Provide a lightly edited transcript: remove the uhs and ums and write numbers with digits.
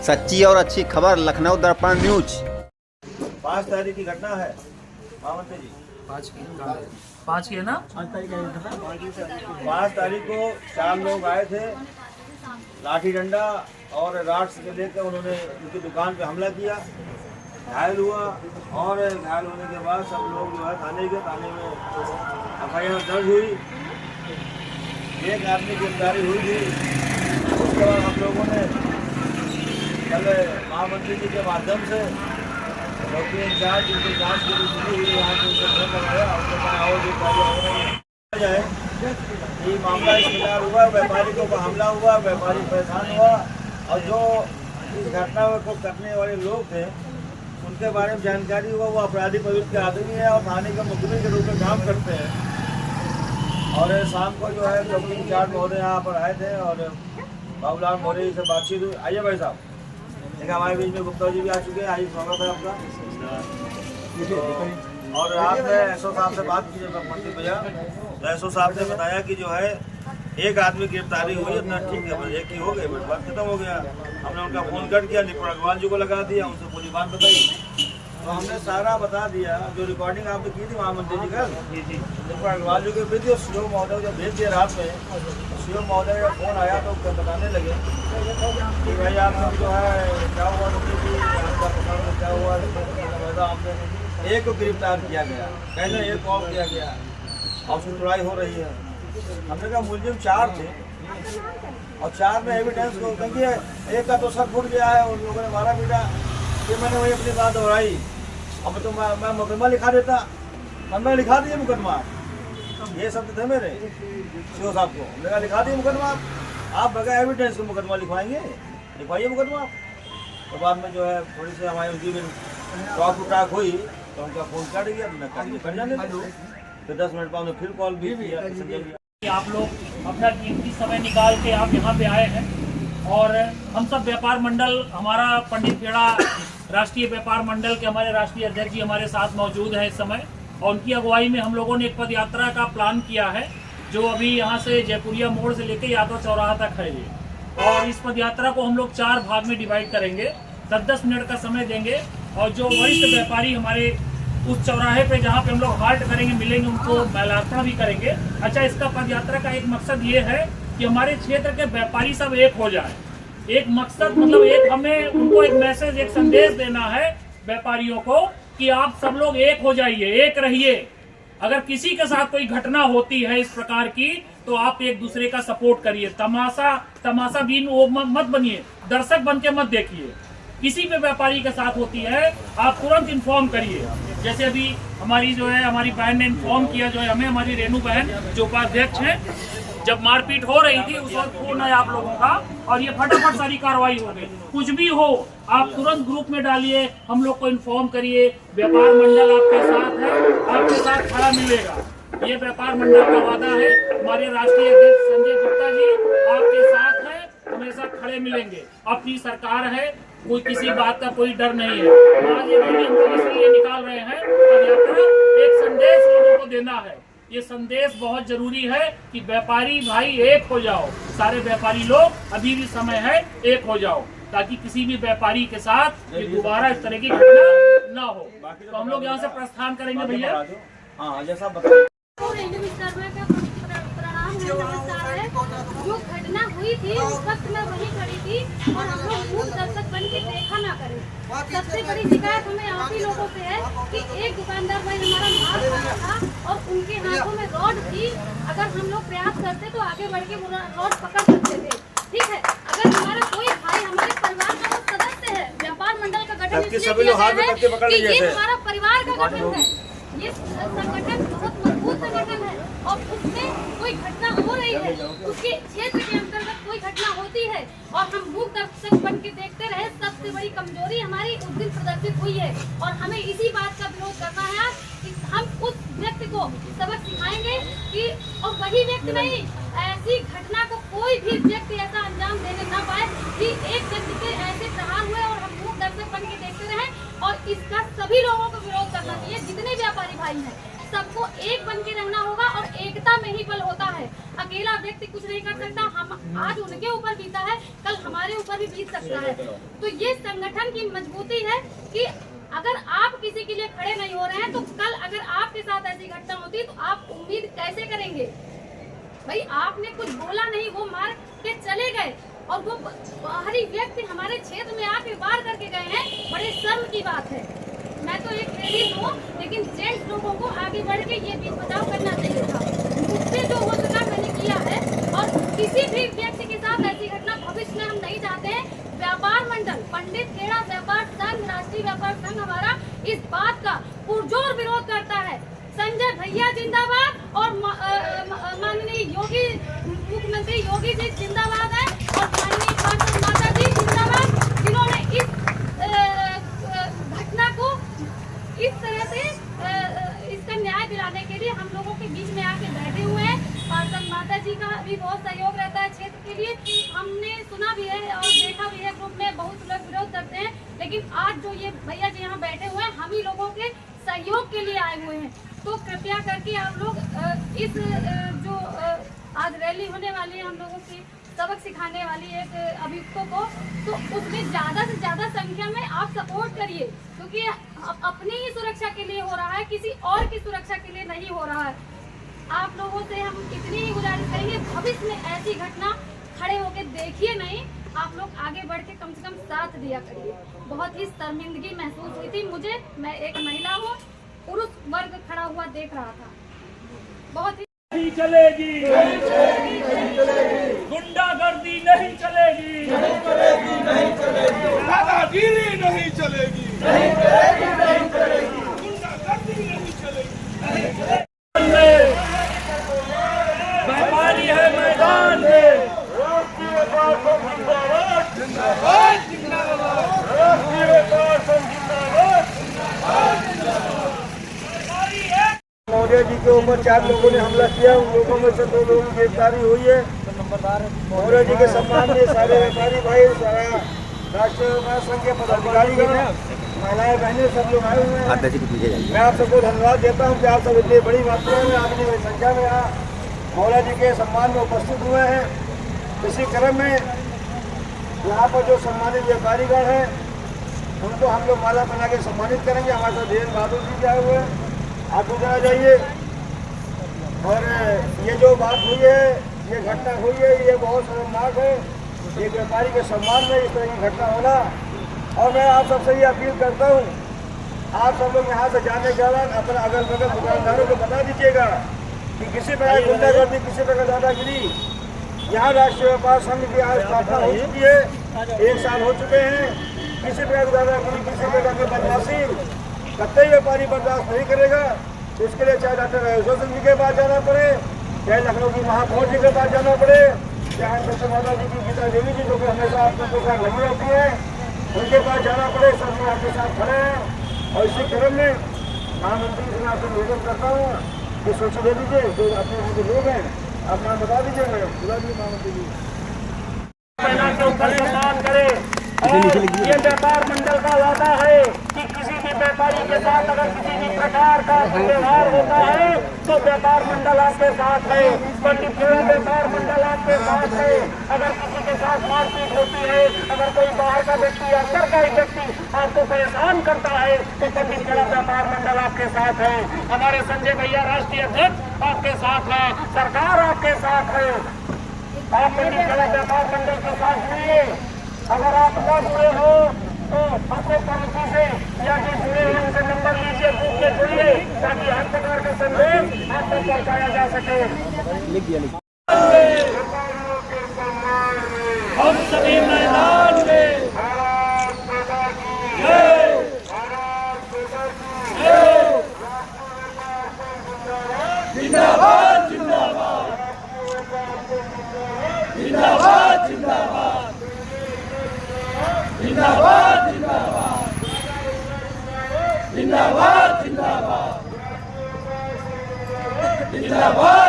सच्ची और अच्छी खबर लखनऊ दर्पण न्यूज। 5 तारीख की घटना है मामंत्री जी। 5 की है ना। 5 तारीख को 4 लोग आए थे, लाठी डंडा और राड से लेकर उन्होंने उनकी दुकान पे हमला किया, घायल हुआ और घायल होने के बाद सब लोग जो है थाने गए। थाने में FIR दर्ज हुई, एक आदमी की गिरफ्तारी हुई थी। उसके बाद हम लोगों ने कल महामंत्री जी के माध्यम से चौकी इंचार्ज जिनकी जाँच के लिए शुरू हुई वहाँ से उनसे फोन लगाया, उनके पास और भी कार्य हो रही है। ये मामला इस प्रकार हुआ, व्यापारी को हमला हुआ, व्यापारी परेशान हुआ और जो इस घटना को करने वाले लोग थे उनके बारे में जानकारी हुआ। वो अपराधी प्रवृत्ति के आदमी है और थाने के मुखबिर के रूप में काम करते हैं। और शाम को जो है चौकी इंचार्ज महोदय यहाँ पर आए थे और बाबूलाल मौर्य से बातचीत हुई। आइए भाई साहब, देखा हमारे बीच में गुप्ता जी भी आ चुके हैं। आइए, स्वागत है आपका। और आपने एसओ साहब से बात की मंत्री भैया, तो एसओ साहब ने बताया कि जो है एक आदमी गिरफ्तारी हुई, अपना ठीक है, एक ही हो गई, बस बात खत्म हो गया। हमने उनका फोन कट किया, निपुण अग्रवाल जी को लगा दिया, उनसे पूरी बात बताई, तो हमने सारा बता दिया। जो रिकॉर्डिंग आपने की थी महामंत्री जी कल, निपुण अग्रवाल जी के वीडियो सीओ महोदय जब भेज दिया रात में, सीओ महोदय का फोन आया तो बताने लगे कि भाई आपने जो है क्या हुआ, आपका पता क्या हुआ, आपने एक को गिरफ्तार किया गया, कहना एक और किया गया और उसकी लड़ाई हो रही है। हमने कहा मुलजिम 4 थे और 4 में एविडेंस को, क्योंकि एक का तो सर फूट गया है, उन लोगों ने मारा पीटा, फिर मैंने वही अपनी बात दोहराई। अब तो मैं मुकदमा लिखा देता, मैं लिखा दिया मुकदमा, ये शब्द थे मेरे सीओ साहब को। मैंने लिखा दिया मुकदमा, आप बगैर एविडेंस को मुकदमा लिखवाएंगे, लिखवाइए मुकदमा। तो बाद में जो है थोड़ी सी हमारी उनकी भी टॉक टाक हुई तो उनका फोन कट गया, मैं कट जाने फिर 10 मिनट बाद फिर कॉल भी किया। आप लोग अपना कीमती समय निकाल के आप यहाँ पे आए हैं और हम सब व्यापार मंडल, हमारा पंडित खेड़ा राष्ट्रीय व्यापार मंडल के हमारे राष्ट्रीय अध्यक्ष जी हमारे साथ मौजूद हैं इस समय, और उनकी अगुवाई में हम लोगों ने एक पद यात्रा का प्लान किया है जो अभी यहाँ से जयपुरिया मोड़ से लेकर यादव चौराहा तक है। और इस पद यात्रा को हम लोग 4 भाग में डिवाइड करेंगे, 10-10 मिनट का समय देंगे और जो वरिष्ठ व्यापारी हमारे उस चौराहे पे जहाँ पे हम लोग हाल्ट करेंगे, मिलेंगे, उनको माल्यार्पण भी करेंगे। अच्छा, इसका पद यात्रा का एक मकसद ये है कि हमारे क्षेत्र के व्यापारी सब एक हो जाए। एक मकसद मतलब एक हमें उनको एक मैसेज, एक संदेश देना है व्यापारियों को कि आप सब लोग एक हो जाइए, एक रहिए। अगर किसी के साथ कोई घटना होती है इस प्रकार की तो आप एक दूसरे का सपोर्ट करिए, तमाशा भी वो मत बनिए, दर्शक बन के मत देखिए। किसी भी व्यापारी के साथ होती है आप तुरंत इन्फॉर्म करिए। जैसे अभी हमारी जो है हमारी बहन ने इन्फॉर्म किया, जो है हमें हमारी रेणु बहन जो उपाध्यक्ष है, जब मारपीट हो रही थी उस वक्त फोन है आप लोगों का और ये फटाफट सारी कार्रवाई हो गई। कुछ भी हो आप तुरंत ग्रुप में डालिए, हम लोग को इन्फॉर्म करिए। व्यापार मंडल आपके साथ है, आपके साथ खड़ा मिलेगा, ये व्यापार मंडल का वादा है। हमारे राष्ट्रीय अध्यक्ष संजय गुप्ता जी आपके साथ है, हमेशा खड़े मिलेंगे। अपनी सरकार है, कोई किसी बात का कोई डर नहीं है। आज ये वीडियो हम इसलिए निकाल रहे हैं और एक संदेश लोगों को देना है। ये संदेश बहुत जरूरी है कि व्यापारी भाई एक हो जाओ, सारे व्यापारी लोग अभी भी समय है, एक हो जाओ, ताकि किसी भी व्यापारी के साथ ये दोबारा इस तरह की घटना न हो। तो हम लोग यहाँ से प्रस्थान करेंगे भैया। हाँ, जैसा बताइए। जो घटना हुई थी उस वक्त मैं वहीं खड़ी थी और हम लोग मूक दर्शक बन के देखा ना करें। सबसे बड़ी शिकायत हमें आप ही लोगों से है कि एक दुकानदार भाई हमारा माल खा रहा था और उनके हाथों में रॉड थी। अगर हम लोग प्रयास करते तो आगे बढ़ के वो रॉड पकड़ सकते थे, ठीक है। अगर हमारा कोई भाई हमारे परिवार का वो सदस्य है, व्यापार मंडल का गठन इसलिए किया गया है कि ये हमारा परिवार का गठन है, ये संगठन बहुत मजबूत संगठन है और उसमें कोई घटना हो रही है, उसके क्षेत्र के अंतर्गत कोई घटना होती है और हम मूक दर्शक बन के देखते रहे। सबसे बड़ी कमजोरी हमारी उस दिन प्रदर्शित हुई है और हमें इसी बात का विरोध करना है कि हम उस व्यक्ति को सबक सिखाएंगे कि और वही व्यक्ति नहीं, ऐसी घटना को कोई भी व्यक्ति ऐसा अंजाम देने ना पाए कि एक व्यक्ति के ऐसे प्रहार हुए और हम मूक दर्शक बन के देखते रहे। और इसका सभी लोगों को विरोध करना चाहिए, जितने व्यापारी भाई हैं सबको एक बन के रहना होगा और एकता में ही बल होता है। अकेला व्यक्ति कुछ नहीं कर सकता। हम आज उनके ऊपर बीता है, कल हमारे ऊपर भी बीत सकता है। तो ये संगठन की मजबूती है कि अगर आप किसी के लिए खड़े नहीं हो रहे हैं तो कल अगर आपके साथ ऐसी घटना होती तो आप उम्मीद कैसे करेंगे? भाई आपने कुछ बोला नहीं, वो मार के चले गए और वो बाहरी व्यक्ति हमारे क्षेत्र में आके वार करके गए हैं, बड़े शर्म की बात है। मैं तो एक लेडीज हूँ, लेकिन जेंट्स लोगों को आगे बढ़ के ये बीच बचाव करना चाहिए था। मुझसे जो हो सका मैंने किया है और किसी भी व्यक्ति के साथ ऐसी घटना भविष्य में हम नहीं चाहते हैं। व्यापार मंडल, पंडित खेड़ा व्यापार संघ, राष्ट्रीय व्यापार संघ हमारा इस बात का पुरजोर विरोध करता है। संजय भैया जिंदाबाद और माननीय योगी मुख्यमंत्री योगी जी जिंदाबाद है और माननीय पार्षद माता जी जिंदाबाद, जिन्होंने इस घटना को इस तरह से इसका न्याय दिलाने के लिए हम लोगों के बीच में आके बैठे हुए हैं। पार्षद माता जी का भी बहुत सहयोग रहता है क्षेत्र के लिए। हमने सुना भी है और देखा भी है, ग्रुप में बहुत लोग विरोध करते हैं, लेकिन आज जो ये भैया जी यहाँ बैठे हुए हैं, हम ही लोगों के सहयोग के लिए आए हुए हैं। तो कृपया करके आप लोग इस जो आज रैली होने वाली है हम लोगों की सबक सिखाने वाली एक अभियुक्तों को, तो उसमें ज़्यादा से ज़्यादा संख्या में आप सपोर्ट करिए, क्योंकि अपनी ही सुरक्षा के लिए हो रहा है, किसी और की सुरक्षा के लिए नहीं हो रहा है। आप लोगों से हम इतनी ही गुजारिश करेंगे, भविष्य में ऐसी घटना खड़े होकर देखिए नहीं, आप लोग आगे बढ़ के कम से कम साथ दिया करिए। बहुत ही शर्मिंदगी महसूस हुई थी मुझे, मैं एक महिला हूँ, पुरुष वर्ग खड़ा हुआ देख रहा था। बहुत ही नहीं चलेगी, गुंडागर्दी नहीं चलेगी, दादागिरी नहीं चलेगी, गुंडागर्दी नहीं चलेगी। व्यापारी है मैदान में, मौर्य जी के ऊपर 4 लोगों ने हमला किया, उन लोगों में से 2 लोगों की गिरफ्तारी हुई है। मौर्य जी के सम्मान में सारे व्यापारी भाई, सारा राष्ट्रीय व्यापार संघ के पदाधिकारी, महिलाएं बहनें सब लोग आए हुए हैं। मैं आप सबको धन्यवाद देता हूँ कि आप सब इतनी बड़ी मात्रा में, आपने बड़ी संख्या में यहाँ मौर्य जी के सम्मान में उपस्थित हुए हैं। इसी क्रम में यहाँ पर जो सम्मानित व्यापारीगण हैं उनको हम लोग माला बना के सम्मानित करेंगे। हमारे साथ धीरेन्द्र बहादुर जी आए हुए हैं, आप उधर आ जाइए। और ये जो बात हुई है, ये घटना हुई है, ये बहुत शर्मनाक है। एक व्यापारी के सम्मान में इस तरह की घटना होना, और मैं आप सबसे ये अपील करता हूँ, आप सब लोग यहाँ से जाने के बाद अपने अगल बगल दुकानदारों को बता दीजिएगा कि किसी प्रकार की गुंडागर्दी, किसी प्रकार दादागिरी, यहाँ राष्ट्रीय व्यापार संघ की आज स्थापना हो चुकी है, 1 साल हो चुके हैं। किसी प्रकार की दादागिरी, किसी प्रकार की बदमाशी कतई व्यापारी बर्दाश्त नहीं करेगा। इसके लिए चाहे डॉक्टर रविशंकर जी के पास जाना पड़े, चाहे लखनऊ की महापौर जी के पास जाना पड़े, चाहे सबसे माता जी की गीता देवी जी जो कि हमेशा आप लोगों का लगी रहती है, उनके पास जाना पड़े। सब लोग आपके साथ खड़े हैं। और इसी क्रम में महामंत्री से मैं आपसे निवेदन करता हूँ कि सूची दे दीजिए, जो अपने जो लोग हैं आप नाम बता दीजिए। बुला दीजिए महामंत्री जी। ये व्यापार मंडल का वादा है कि किसी भी व्यापारी के साथ अगर किसी भी प्रकार का व्यवहार होता है तो व्यापार मंडल आपके साथ है, पंडित खेड़ा व्यापार मंडल आपके साथ है। अगर किसी के साथ मारपीट होती है, अगर कोई बाहर का व्यक्ति या सरकारी व्यक्ति आपको परेशान करता है तो पंडित खेड़ा व्यापार मंडल आपके साथ है। हमारे संजय भैया राष्ट्रीय अध्यक्ष आपके साथ है, सरकार आपके साथ है। आप पंडित खेड़ा व्यापार मंडल के साथ जुड़िए। अगर आप न जुड़े हो तो अपने कमिटी से या जो जुड़े हो उनसे नंबर लीजिए, पूछ के जुड़िए, ताकि हर प्रकार का संदेश आप तक पहुँचाया जा सके। हम सभी मैदान में जिंदाबाद, जिंदाबाद, जिंदाबाद, जिंदाबाद, जिंदाबाद, जिंदाबाद, जिंदाबाद, जिंदाबाद, जिंदाबाद।